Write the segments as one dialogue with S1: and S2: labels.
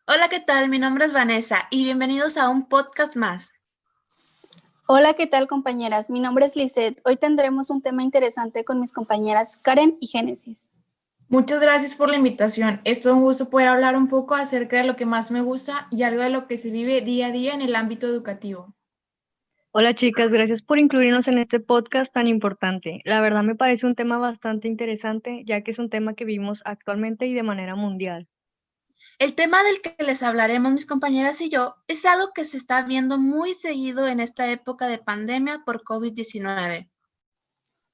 S1: Hola, ¿qué tal? Mi nombre es Vanessa y bienvenidos a un podcast más.
S2: Hola, ¿qué tal, compañeras? Mi nombre es Lisette. Hoy tendremos un tema interesante con mis compañeras Karen y Génesis.
S3: Muchas gracias por la invitación. Es todo un gusto poder hablar un poco acerca de lo que más me gusta y algo de lo que se vive día a día en el ámbito educativo.
S4: Hola chicas, gracias por incluirnos en este podcast tan importante. La verdad me parece un tema bastante interesante, ya que es un tema que vivimos actualmente y de manera mundial.
S1: El tema del que les hablaremos mis compañeras y yo es algo que se está viendo muy seguido en esta época de pandemia por COVID-19.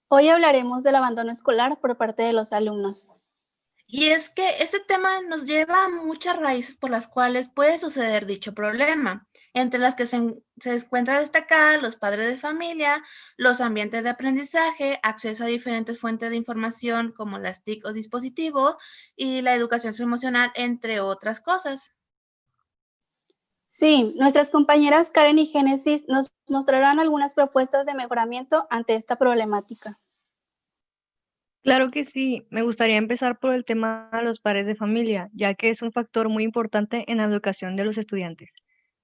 S2: Hoy hablaremos del abandono escolar por parte de los alumnos.
S1: Y es que este tema nos lleva a muchas raíces por las cuales puede suceder dicho problema, entre las que se encuentra destacada los padres de familia, los ambientes de aprendizaje, acceso a diferentes fuentes de información como las TIC o dispositivos y la educación emocional, entre otras cosas.
S2: Sí, nuestras compañeras Karen y Génesis nos mostrarán algunas propuestas de mejoramiento ante esta problemática.
S4: Claro que sí, me gustaría empezar por el tema de los padres de familia, ya que es un factor muy importante en la educación de los estudiantes.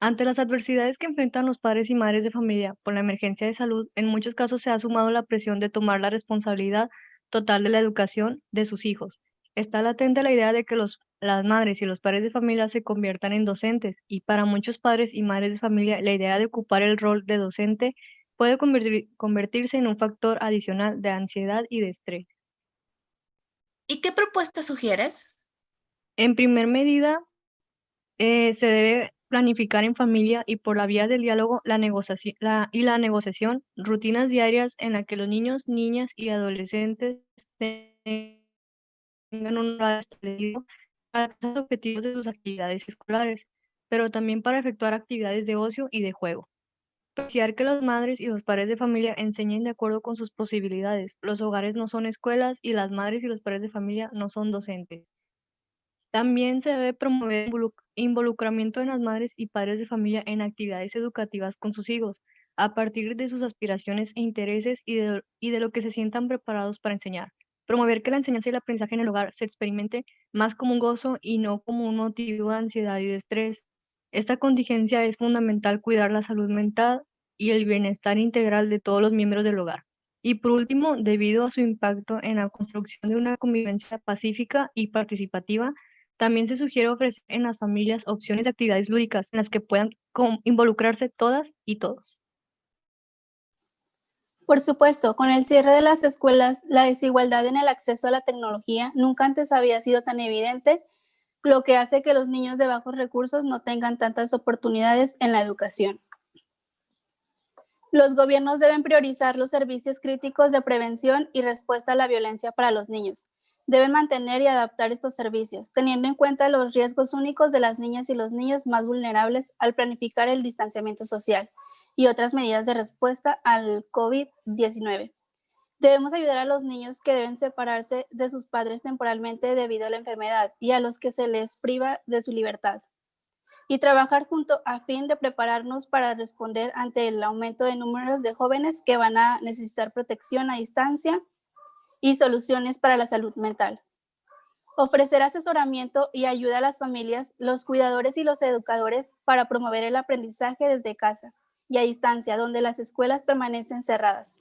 S4: Ante las adversidades que enfrentan los padres y madres de familia por la emergencia de salud, en muchos casos se ha sumado la presión de tomar la responsabilidad total de la educación de sus hijos. Está latente la idea de que las madres y los padres de familia se conviertan en docentes, y para muchos padres y madres de familia la idea de ocupar el rol de docente puede convertirse en un factor adicional de ansiedad y de estrés.
S1: ¿Y qué propuesta sugieres?
S4: En primer medida, se debe planificar en familia y por la vía del diálogo y la negociación rutinas diarias en las que los niños, niñas y adolescentes tengan un horario establecido para alcanzar los objetivos de sus actividades escolares, pero también para efectuar actividades de ocio y de juego. Propiciar que las madres y los padres de familia enseñen de acuerdo con sus posibilidades. Los hogares no son escuelas y las madres y los padres de familia no son docentes. También se debe promover el involucramiento de las madres y padres de familia en actividades educativas con sus hijos, a partir de sus aspiraciones e intereses y de lo que se sientan preparados para enseñar. Promover que la enseñanza y el aprendizaje en el hogar se experimente más como un gozo y no como un motivo de ansiedad y de estrés. Esta contingencia es fundamental cuidar la salud mental y el bienestar integral de todos los miembros del hogar. Y por último, debido a su impacto en la construcción de una convivencia pacífica y participativa, también se sugiere ofrecer en las familias opciones de actividades lúdicas en las que puedan involucrarse todas y todos.
S2: Por supuesto, con el cierre de las escuelas, la desigualdad en el acceso a la tecnología nunca antes había sido tan evidente, lo que hace que los niños de bajos recursos no tengan tantas oportunidades en la educación. Los gobiernos deben priorizar los servicios críticos de prevención y respuesta a la violencia para los niños. Deben mantener y adaptar estos servicios, teniendo en cuenta los riesgos únicos de las niñas y los niños más vulnerables al planificar el distanciamiento social y otras medidas de respuesta al COVID-19. Debemos ayudar a los niños que deben separarse de sus padres temporalmente debido a la enfermedad y a los que se les priva de su libertad, y trabajar junto a fin de prepararnos para responder ante el aumento de números de jóvenes que van a necesitar protección a distancia y soluciones para la salud mental. Ofrecer asesoramiento y ayuda a las familias, los cuidadores y los educadores para promover el aprendizaje desde casa y a distancia, donde las escuelas permanecen cerradas.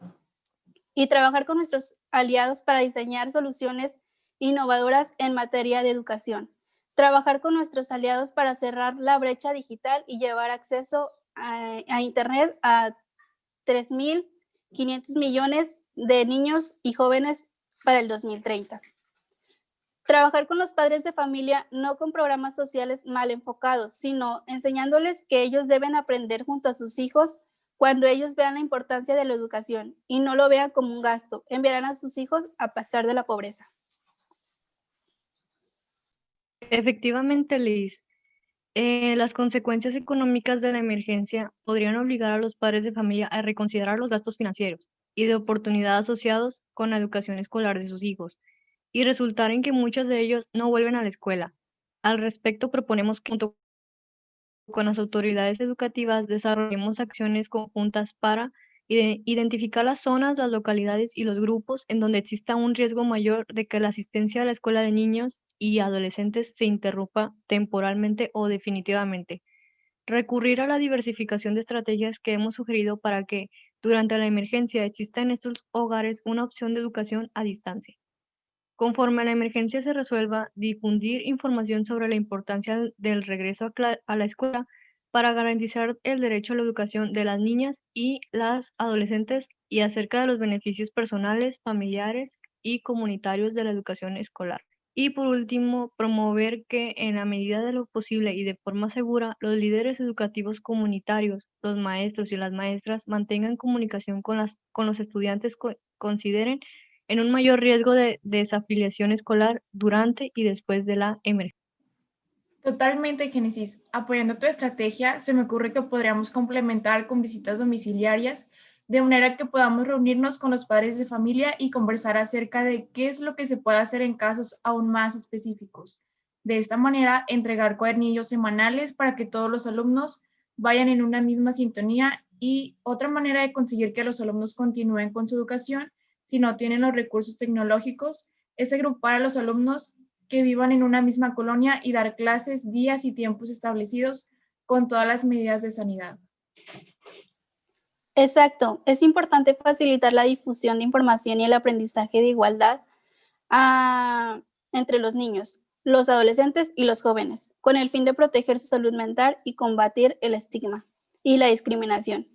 S2: Y trabajar con nuestros aliados para diseñar soluciones innovadoras en materia de educación. Trabajar con nuestros aliados para cerrar la brecha digital y llevar acceso a Internet a 3.500 millones de niños y jóvenes para el 2030. Trabajar con los padres de familia no con programas sociales mal enfocados, sino enseñándoles que ellos deben aprender junto a sus hijos. Cuando ellos vean la importancia de la educación y no lo vean como un gasto, enviarán a sus hijos a pasar de la pobreza.
S4: Efectivamente, Liz, las consecuencias económicas de la emergencia podrían obligar a los padres de familia a reconsiderar los gastos financieros y de oportunidad asociados con la educación escolar de sus hijos, y resultar en que muchos de ellos no vuelven a la escuela. Al respecto, proponemos que junto con las autoridades educativas desarrollemos acciones conjuntas para identificar las zonas, las localidades y los grupos en donde exista un riesgo mayor de que la asistencia a la escuela de niños y adolescentes se interrumpa temporalmente o definitivamente. Recurrir a la diversificación de estrategias que hemos sugerido para que durante la emergencia exista en estos hogares una opción de educación a distancia. Conforme la emergencia se resuelva, difundir información sobre la importancia del regreso a la escuela para garantizar el derecho a la educación de las niñas y las adolescentes y acerca de los beneficios personales, familiares y comunitarios de la educación escolar. Y por último, promover que en la medida de lo posible y de forma segura, los líderes educativos comunitarios, los maestros y las maestras mantengan comunicación con los estudiantes consideren en un mayor riesgo de desafiliación escolar durante y después de la emergencia.
S3: Totalmente, Génesis. Apoyando tu estrategia, se me ocurre que podríamos complementar con visitas domiciliarias, de manera que podamos reunirnos con los padres de familia y conversar acerca de qué es lo que se puede hacer en casos aún más específicos. De esta manera, entregar cuadernillos semanales para que todos los alumnos vayan en una misma sintonía, y otra manera de conseguir que los alumnos continúen con su educación si no tienen los recursos tecnológicos es agrupar a los alumnos que vivan en una misma colonia y dar clases, días y tiempos establecidos con todas las medidas de sanidad.
S2: Exacto, es importante facilitar la difusión de información y el aprendizaje de igualdad entre los niños, los adolescentes y los jóvenes, con el fin de proteger su salud mental y combatir el estigma y la discriminación.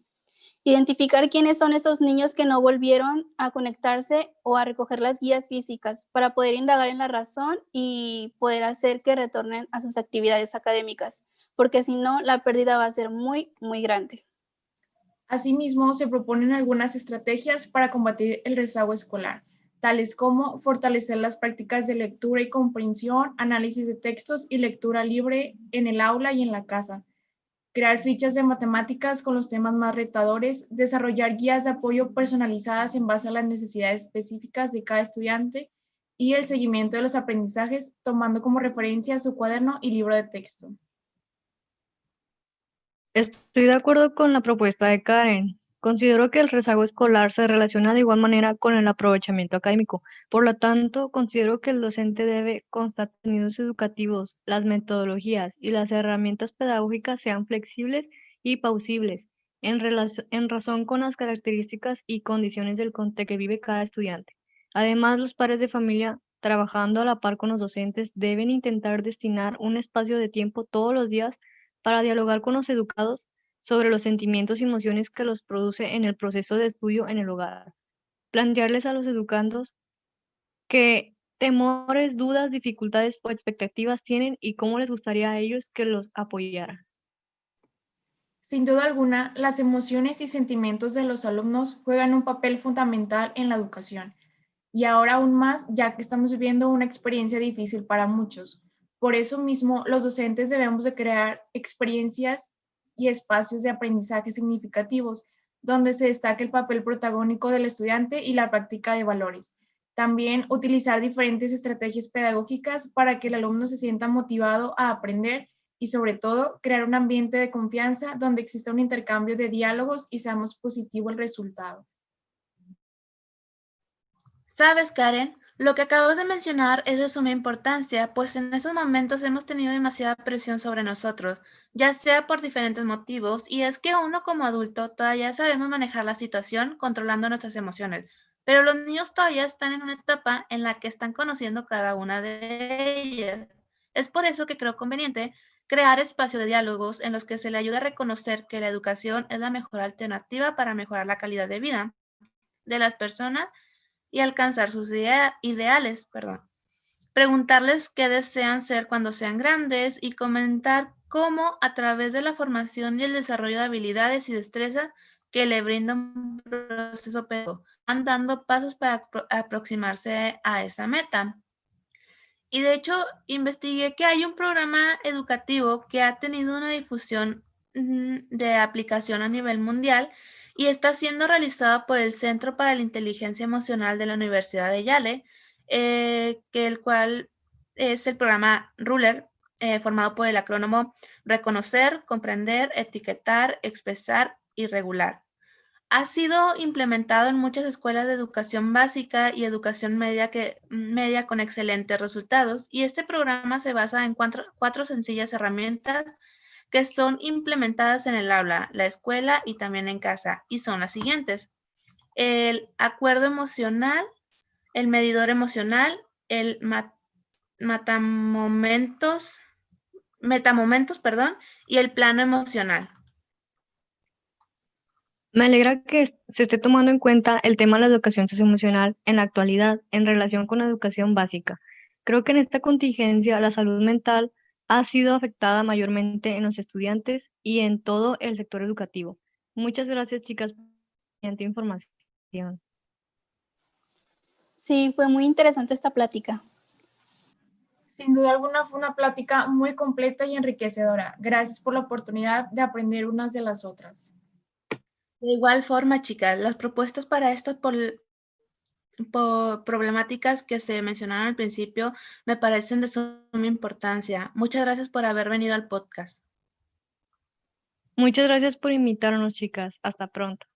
S2: Identificar quiénes son esos niños que no volvieron a conectarse o a recoger las guías físicas para poder indagar en la razón y poder hacer que retornen a sus actividades académicas, porque si no, la pérdida va a ser muy, muy grande.
S3: Asimismo, se proponen algunas estrategias para combatir el rezago escolar, tales como fortalecer las prácticas de lectura y comprensión, análisis de textos y lectura libre en el aula y en la casa, crear fichas de matemáticas con los temas más retadores, desarrollar guías de apoyo personalizadas en base a las necesidades específicas de cada estudiante y el seguimiento de los aprendizajes tomando como referencia su cuaderno y libro de texto.
S4: Estoy de acuerdo con la propuesta de Karen. Considero que el rezago escolar se relaciona de igual manera con el aprovechamiento académico. Por lo tanto, considero que el docente debe constar que los contenidos educativos, las metodologías y las herramientas pedagógicas sean flexibles y plausibles en razón con las características y condiciones del contexto que vive cada estudiante. Además, los padres de familia, trabajando a la par con los docentes, deben intentar destinar un espacio de tiempo todos los días para dialogar con los educados sobre los sentimientos y emociones que los produce en el proceso de estudio en el hogar. Plantearles a los educandos qué temores, dudas, dificultades o expectativas tienen y cómo les gustaría a ellos que los apoyaran.
S3: Sin duda alguna, las emociones y sentimientos de los alumnos juegan un papel fundamental en la educación, y ahora aún más ya que estamos viviendo una experiencia difícil para muchos. Por eso mismo, los docentes debemos de crear experiencias y espacios de aprendizaje significativos, donde se destaque el papel protagónico del estudiante y la práctica de valores. También utilizar diferentes estrategias pedagógicas para que el alumno se sienta motivado a aprender y, sobre todo, crear un ambiente de confianza donde exista un intercambio de diálogos y seamos positivo el resultado.
S1: Sabes, Karen, lo que acabas de mencionar es de suma importancia, pues en estos momentos hemos tenido demasiada presión sobre nosotros, ya sea por diferentes motivos, y es que uno como adulto todavía sabemos manejar la situación controlando nuestras emociones, pero los niños todavía están en una etapa en la que están conociendo cada una de ellas. Es por eso que creo conveniente crear espacios de diálogos en los que se le ayude a reconocer que la educación es la mejor alternativa para mejorar la calidad de vida de las personas y alcanzar sus ideales. Preguntarles qué desean ser cuando sean grandes y comentar cómo a través de la formación y el desarrollo de habilidades y destrezas que le brinda un proceso pedagógico, van dando pasos para aproximarse a esa meta. Y de hecho, investigué que hay un programa educativo que ha tenido una difusión de aplicación a nivel mundial y está siendo realizado por el Centro para la Inteligencia Emocional de la Universidad de Yale, que el cual es el programa RULER, formado por el acrónimo Reconocer, Comprender, Etiquetar, Expresar y Regular. Ha sido implementado en muchas escuelas de educación básica y educación media, media con excelentes resultados, y este programa se basa en cuatro sencillas herramientas que son implementadas en el aula, la escuela y también en casa, y son las siguientes: el acuerdo emocional, el medidor emocional, el metamomentos, perdón, y el plano emocional.
S4: Me alegra que se esté tomando en cuenta el tema de la educación socioemocional en la actualidad en relación con la educación básica. Creo que en esta contingencia la salud mental ha sido afectada mayormente en los estudiantes y en todo el sector educativo. Muchas gracias, chicas, por la información.
S2: Sí, fue muy interesante esta plática.
S3: Sin duda alguna fue una plática muy completa y enriquecedora. Gracias por la oportunidad de aprender unas de las otras.
S1: De igual forma, chicas, las propuestas para estas problemáticas que se mencionaron al principio me parecen de suma importancia. Muchas gracias por haber venido al podcast.
S4: Muchas gracias por invitarnos, chicas. Hasta pronto.